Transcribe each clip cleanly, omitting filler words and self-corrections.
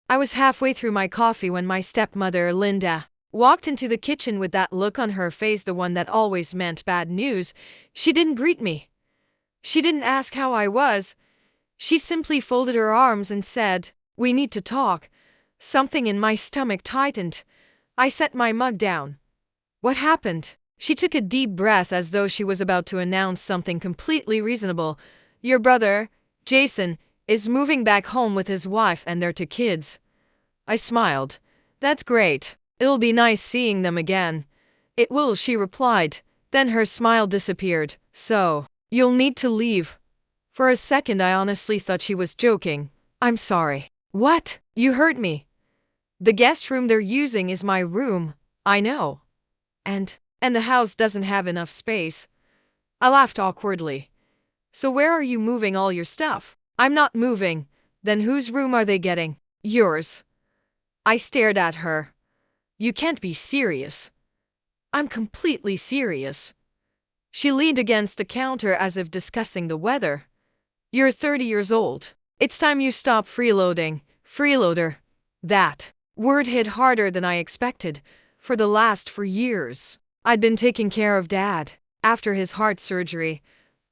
I was halfway through my coffee when my stepmother, Linda, walked into the kitchen with that look on her face, the one that always meant bad news. She didn't greet me. She didn't ask how I was. She simply folded her arms and said, "We need to talk." Something in my stomach tightened. I set my mug down. "What happened?" She took a deep breath as though she was about to announce something completely reasonable. "Your brother, Jason, is moving back home with his wife and their two kids." I smiled. "That's great. It'll be nice seeing them again." "It will," she replied. Then her smile disappeared. "So, you'll need to leave." For a second I honestly thought she was joking. "I'm sorry." "What? You heard me." "The guest room they're using is my room." "I know. And the house doesn't have enough space." I laughed awkwardly. "So where are you moving all your stuff?" "I'm not moving." "Then whose room are they getting?" "Yours." I stared at her. "You can't be serious." "I'm completely serious." She leaned against the counter as if discussing the weather. "You're 30 years old. It's time you stop freeloading." Freeloader. That word hit harder than I expected. For years, I'd been taking care of Dad. After his heart surgery,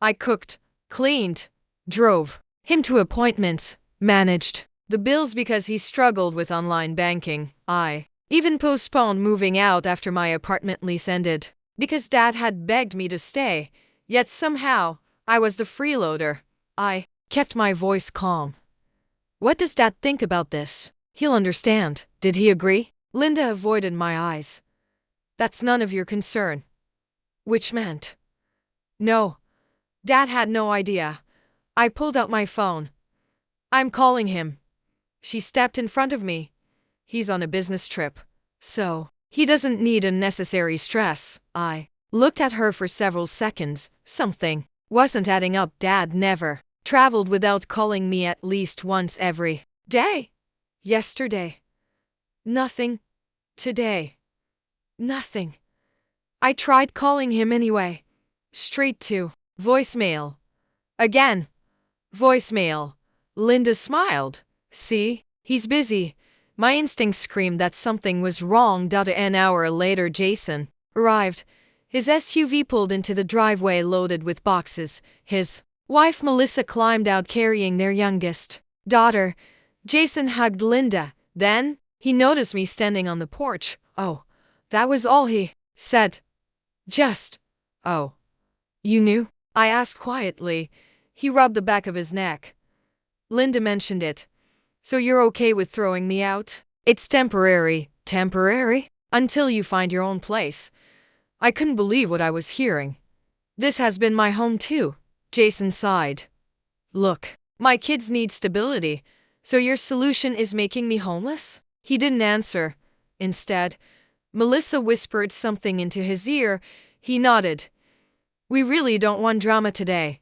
I cooked, cleaned, drove him to appointments, managed the bills because he struggled with online banking. I even postponed moving out after my apartment lease ended because Dad had begged me to stay. Yet somehow, I was the freeloader. I kept my voice calm. "What does Dad think about this?" "He'll understand." "Did he agree?" Linda avoided my eyes. "That's none of your concern." Which meant no. Dad had no idea. I pulled out my phone. "I'm calling him." She stepped in front of me. "He's on a business trip, so he doesn't need unnecessary stress." I looked at her for several seconds. Something wasn't adding up. Dad never traveled without calling me at least once every day. Yesterday. Nothing. Today. Nothing. I tried calling him anyway. Straight to voicemail. Again. Voicemail. Linda smiled. "See? He's busy." My instincts screamed that something was wrong. An hour later, Jason arrived. His SUV pulled into the driveway loaded with boxes. His wife Melissa climbed out carrying their youngest daughter. Jason hugged Linda. Then, he noticed me standing on the porch. "Oh." That was all he said. Just, "Oh. You knew?" I asked quietly. He rubbed the back of his neck. "Linda mentioned it. So you're okay with throwing me out?" "It's temporary." "Temporary?" "Until you find your own place." I couldn't believe what I was hearing. "This has been my home too." Jason sighed. "Look, my kids need stability. So your solution is making me homeless?" He didn't answer. Instead, Melissa whispered something into his ear. He nodded. "We really don't want drama today."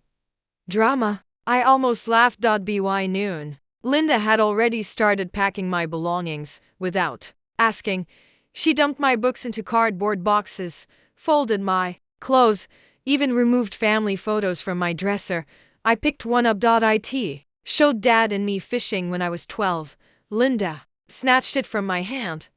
Drama? I almost laughed. By noon, Linda had already started packing my belongings. Without asking, she dumped my books into cardboard boxes, folded my clothes, even removed family photos from my dresser. I picked one up. It showed Dad and me fishing when I was 12. Linda snatched it from my hand.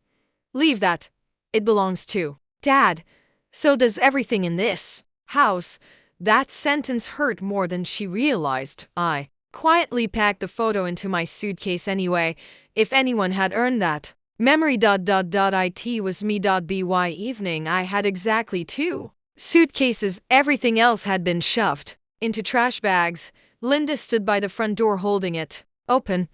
"Leave that. It belongs to Dad. So does everything in this house." That sentence hurt more than she realized. I quietly packed the photo into my suitcase anyway. If anyone had earned that memory. It was me. By evening, I had exactly 2 suitcases. Everything else had been shoved into trash bags. Linda stood by the front door holding it open.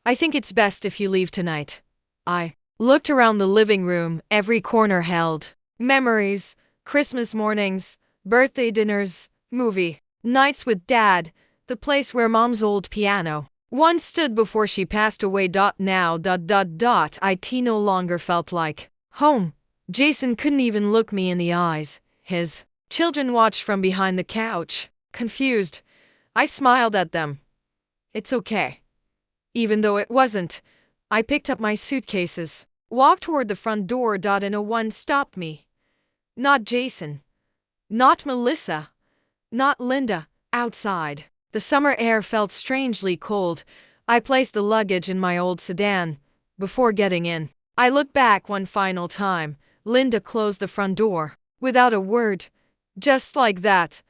"I think it's best if you leave tonight." I looked around the living room. Every corner held memories. Christmas mornings, birthday dinners, movie nights with Dad, the place where Mom's old piano once stood before she passed away. Now. It no longer felt like home. Jason couldn't even look me in the eyes. His children watched from behind the couch, confused. I smiled at them. "It's okay." Even though it wasn't. I picked up my suitcases, walked toward the front door. And no one stopped me. Not Jason. Not Melissa. Not Linda. Outside, the summer air felt strangely cold. I placed the luggage in my old sedan. before getting in. I looked back one final time. Linda closed the front door. Without a word. Just like that.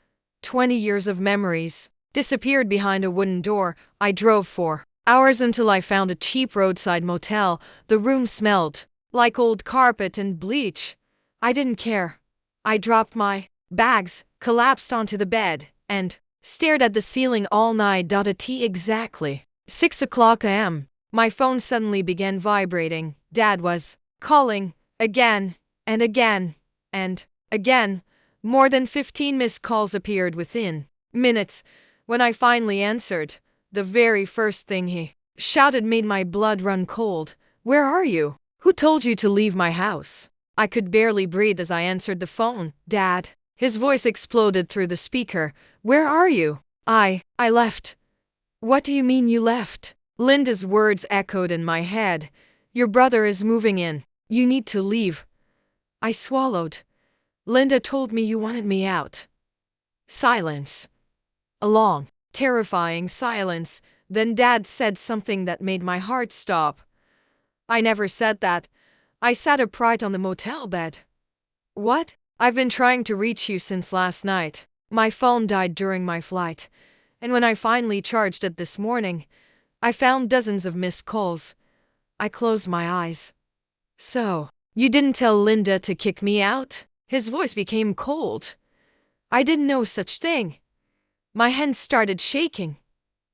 20 years of memories disappeared behind a wooden door. I drove for hours until I found a cheap roadside motel. The room smelled like old carpet and bleach. I didn't care. I dropped my bags, collapsed onto the bed, and stared at the ceiling all night. At exactly 6 o'clock a.m. My phone suddenly began vibrating. Dad was calling again and again and again. More than 15 missed calls appeared within minutes. When I finally answered, the very first thing he shouted made my blood run cold. "Where are you? Who told you to leave my house?" I could barely breathe as I answered the phone. "Dad." His voice exploded through the speaker. "Where are you?" I left." "What do you mean you left?" Linda's words echoed in my head. "Your brother is moving in. You need to leave." I swallowed. "Linda told me you wanted me out." Silence. A long, terrifying silence. Then Dad said something that made my heart stop. "I never said that." I sat upright on the motel bed. "What?" "I've been trying to reach you since last night. My phone died during my flight. And when I finally charged it this morning, I found dozens of missed calls." I closed my eyes. "So, you didn't tell Linda to kick me out?" His voice became cold. "I didn't know such thing." My hands started shaking.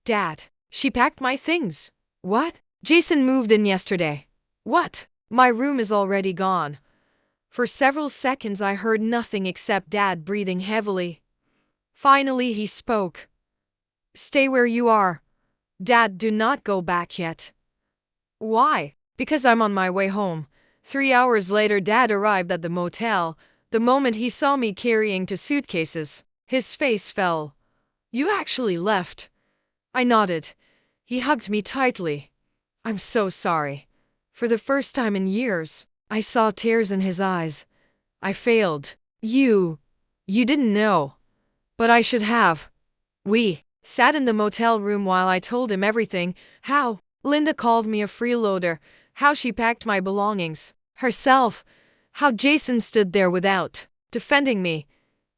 "Dad, she packed my things." "What?" "Jason moved in yesterday." "What?" "My room is already gone." For several seconds I heard nothing except Dad breathing heavily. Finally he spoke. "Stay where you are. Dad, do not go back yet." "Why?" "Because I'm on my way home." 3 hours later Dad arrived at the motel. The moment he saw me carrying 2 suitcases, his face fell. "You actually left?" I nodded. He hugged me tightly. "I'm so sorry." For the first time in years, I saw tears in his eyes. "I failed. You didn't know. But I should have." We sat in the motel room while I told him everything. How Linda called me a freeloader. How she packed my belongings herself. How Jason stood there without defending me.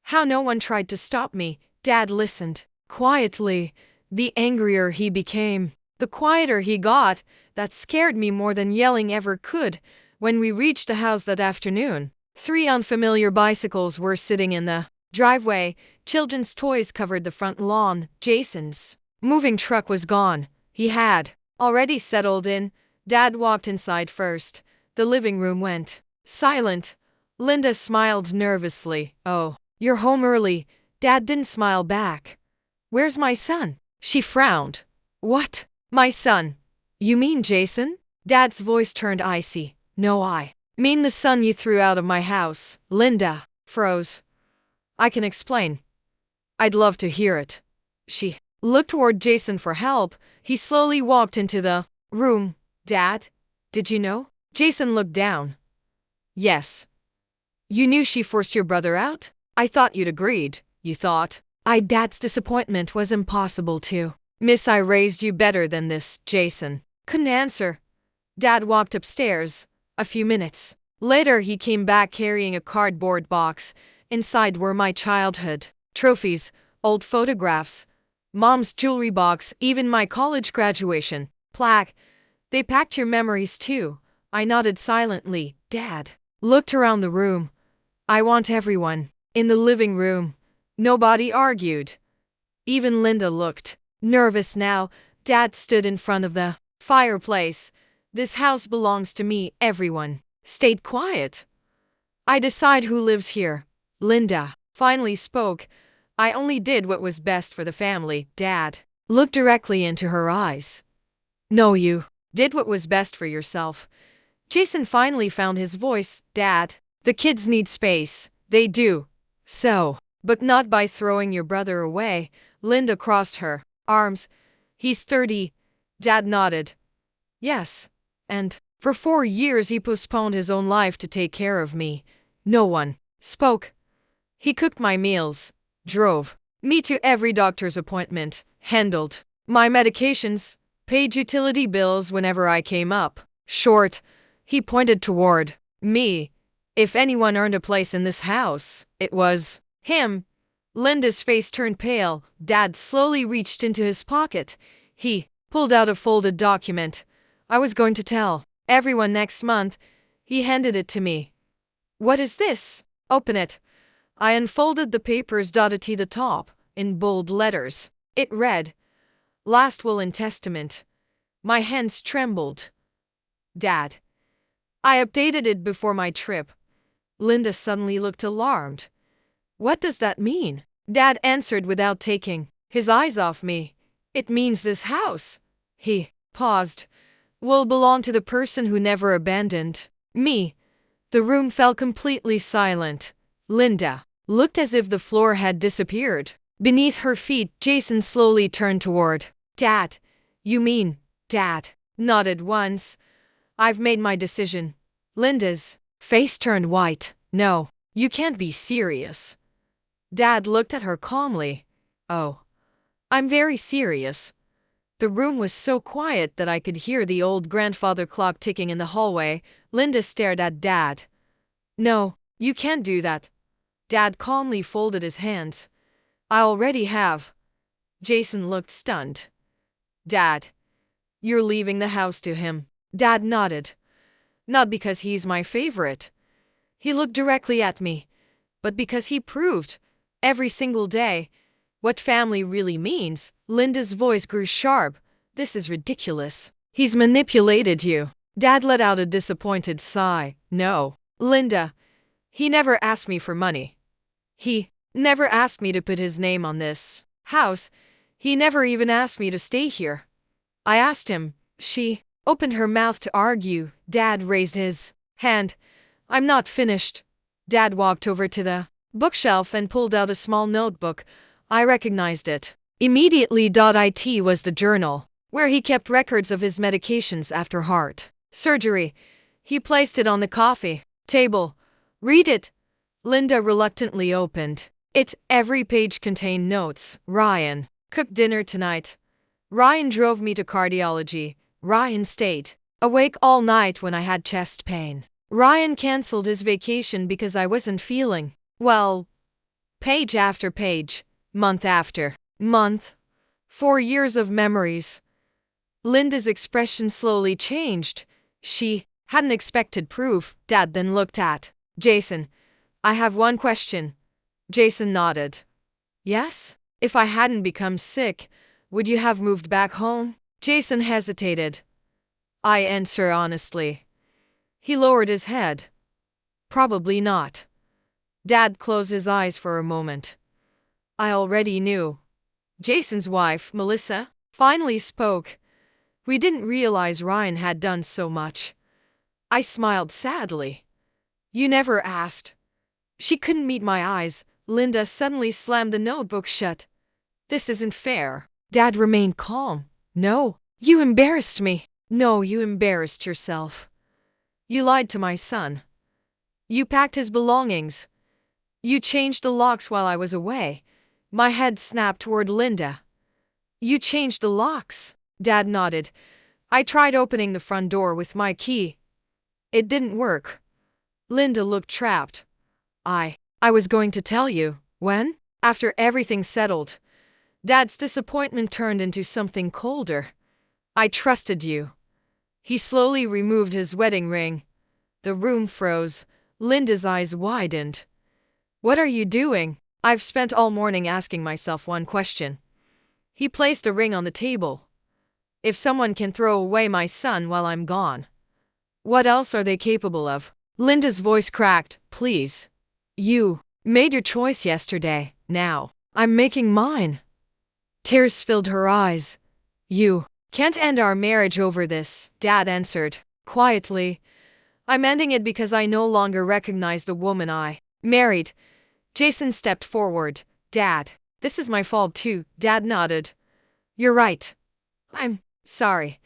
How no one tried to stop me. Dad listened quietly. The angrier he became, the quieter he got. That scared me more than yelling ever could. When we reached the house that afternoon, 3 unfamiliar bicycles were sitting in the driveway. Children's toys covered the front lawn. Jason's moving truck was gone. He had already settled in. Dad walked inside first. The living room went silent. Linda smiled nervously. "Oh, you're home early." Dad didn't smile back. "Where's my son?" She frowned. "What? My son? You mean Jason?" Dad's voice turned icy. "No, I mean the son you threw out of my house." Linda froze. "I can explain." "I'd love to hear it." She looked toward Jason for help. He slowly walked into the room. "Dad, did you know?" Jason looked down. "Yes." "You knew she forced your brother out?" "I thought you'd agreed." "You thought?" Dad's disappointment was impossible to miss. "I raised you better than this." Jason couldn't answer. Dad walked upstairs. A few minutes later he came back carrying a cardboard box. Inside were my childhood trophies, old photographs, Mom's jewelry box, even my college graduation plaque. "They packed your memories too." I nodded silently. Dad looked around the room. "I want everyone in the living room." Nobody argued. Even Linda looked nervous now. Dad stood in front of the fireplace. "This house belongs to me." Everyone stayed quiet. "I decide who lives here." Linda finally spoke. "I only did what was best for the family." Dad looked directly into her eyes. "No, you did what was best for yourself." Jason finally found his voice. "Dad, the kids need space." "They do. So, but not by throwing your brother away." Linda crossed her arms. "He's 30. Dad nodded. "Yes. And for 4 years he postponed his own life to take care of me." No one spoke. "He cooked my meals, drove me to every doctor's appointment, handled my medications, paid utility bills whenever I came up short. He pointed toward me. If anyone earned a place in this house, it was him. Linda's face turned pale. Dad slowly reached into his pocket. He pulled out a folded document. I was going to tell everyone next month. He handed it to me. What is this? Open it. I unfolded the papers dotted to the top, in bold letters. It read, Last Will and Testament. My hands trembled. Dad. I updated it before my trip. Linda suddenly looked alarmed. What does that mean? Dad answered without taking his eyes off me. It means this house. He paused. Will belong to the person who never abandoned me. The room fell completely silent. Linda looked as if the floor had disappeared beneath her feet. Jason slowly turned toward Dad. You mean, Dad nodded once. I've made my decision. Linda's face turned white. No, you can't be serious. Dad looked at her calmly. Oh, I'm very serious. The room was so quiet that I could hear the old grandfather clock ticking in the hallway. Linda stared at Dad. No, you can't do that. Dad calmly folded his hands. I already have. Jason looked stunned. Dad, you're leaving the house to him. Dad nodded. Not because he's my favorite. He looked directly at me. But because he proved, every single day, what family really means. Linda's voice grew sharp. This is ridiculous. He's manipulated you. Dad let out a disappointed sigh. No, Linda. He never asked me for money. He never asked me to put his name on this house. He never even asked me to stay here. I asked him. She opened her mouth to argue. Dad raised his hand. I'm not finished. Dad walked over to the bookshelf and pulled out a small notebook. I recognized it immediately. It was the journal where he kept records of his medications after heart surgery. He placed it on the coffee table. Read it. Linda reluctantly opened it. Every page contained notes. Ryan cooked dinner tonight. Ryan drove me to cardiology. Ryan stayed awake all night when I had chest pain. Ryan canceled his vacation because I wasn't feeling well. Page after page, month after month. 4 years of memories. Linda's expression slowly changed. She hadn't expected proof. Dad then looked at Jason. I have one question. Jason nodded. Yes? If I hadn't become sick, would you have moved back home? Jason hesitated. I answer honestly. He lowered his head. Probably not. Dad closed his eyes for a moment. I already knew. Jason's wife, Melissa, finally spoke. We didn't realize Ryan had done so much. I smiled sadly. You never asked. She couldn't meet my eyes. Linda suddenly slammed the notebook shut. This isn't fair. Dad remained calm. No, you embarrassed me. No, you embarrassed yourself. You lied to my son. You packed his belongings. You changed the locks while I was away. My head snapped toward Linda. You changed the locks. Dad nodded. I tried opening the front door with my key. It didn't work. Linda looked trapped. I was going to tell you. When? After everything settled. Dad's disappointment turned into something colder. I trusted you. He slowly removed his wedding ring. The room froze. Linda's eyes widened. What are you doing? I've spent all morning asking myself one question. He placed the ring on the table. If someone can throw away my son while I'm gone, what else are they capable of? Linda's voice cracked. Please. You made your choice yesterday. Now, I'm making mine. Tears filled her eyes. You can't end our marriage over this, Dad answered quietly. I'm ending it because I no longer recognize the woman I married. Jason stepped forward. Dad, this is my fault too. Dad nodded. You're right. I'm sorry.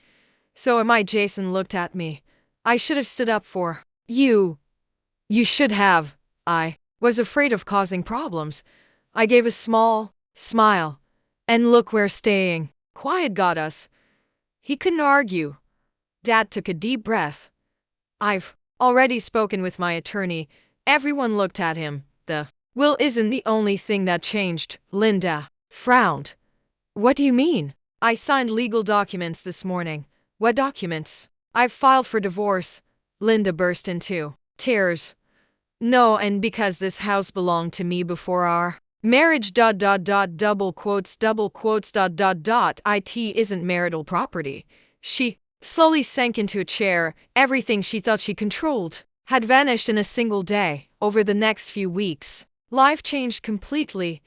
So am I. Jason looked at me. I should have stood up for you. You should have. I was afraid of causing problems. I gave a small smile. And look where staying quiet got us. He couldn't argue. Dad took a deep breath. I've already spoken with my attorney. Everyone looked at him. The will isn't the only thing that changed. Linda frowned. What do you mean? I signed legal documents this morning. What documents? I've filed for divorce. Linda burst into tears. No, and because this house belonged to me before our marriage. Double quotes. It isn't marital property. She slowly sank into a chair. Everything she thought she controlled had vanished in a single day. Over the next few weeks, life changed completely.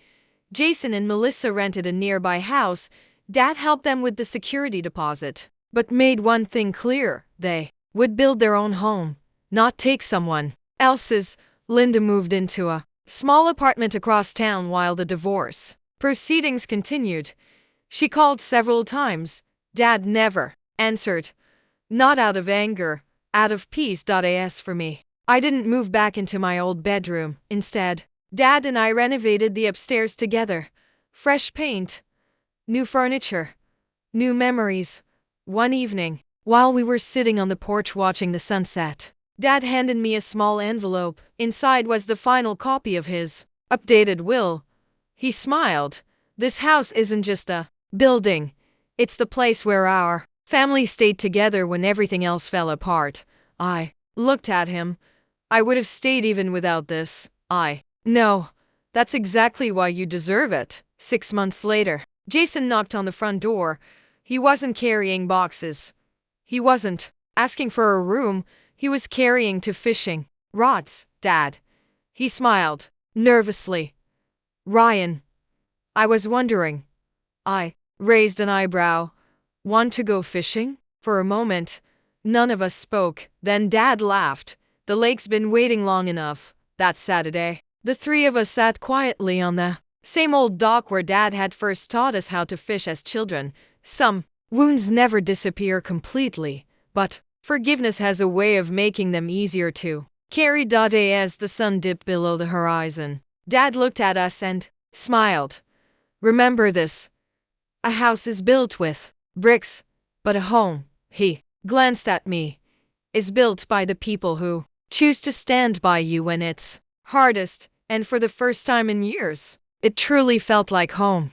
Jason and Melissa rented a nearby house. Dad helped them with the security deposit, but made one thing clear: they would build their own home, not take someone else's. Linda moved into a small apartment across town while the divorce proceedings continued. She called several times. Dad never answered. Not out of anger, out of peace. As for me, I didn't move back into my old bedroom. Instead, Dad and I renovated the upstairs together. Fresh paint, new furniture, new memories. One evening, while we were sitting on the porch watching the sunset, Dad handed me a small envelope. Inside was the final copy of his updated will. He smiled. This house isn't just a building. It's the place where our family stayed together when everything else fell apart. I looked at him. I would have stayed even without this. No, that's exactly why you deserve it. 6 months later, Jason knocked on the front door. He wasn't carrying boxes. He wasn't asking for a room. He was carrying 2 fishing rods. Dad. He smiled nervously. Ryan. I was wondering. I raised an eyebrow. Want to go fishing? For a moment, none of us spoke. Then Dad laughed. The lake's been waiting long enough. That Saturday, the 3 of us sat quietly on the same old dock where Dad had first taught us how to fish as children. Some wounds never disappear completely, but forgiveness has a way of making them easier to carry. As the sun dipped below the horizon, Dad looked at us and smiled. Remember this. A house is built with bricks, but a home, he glanced at me, is built by the people who choose to stand by you when it's hardest. And for the first time in years, it truly felt like home.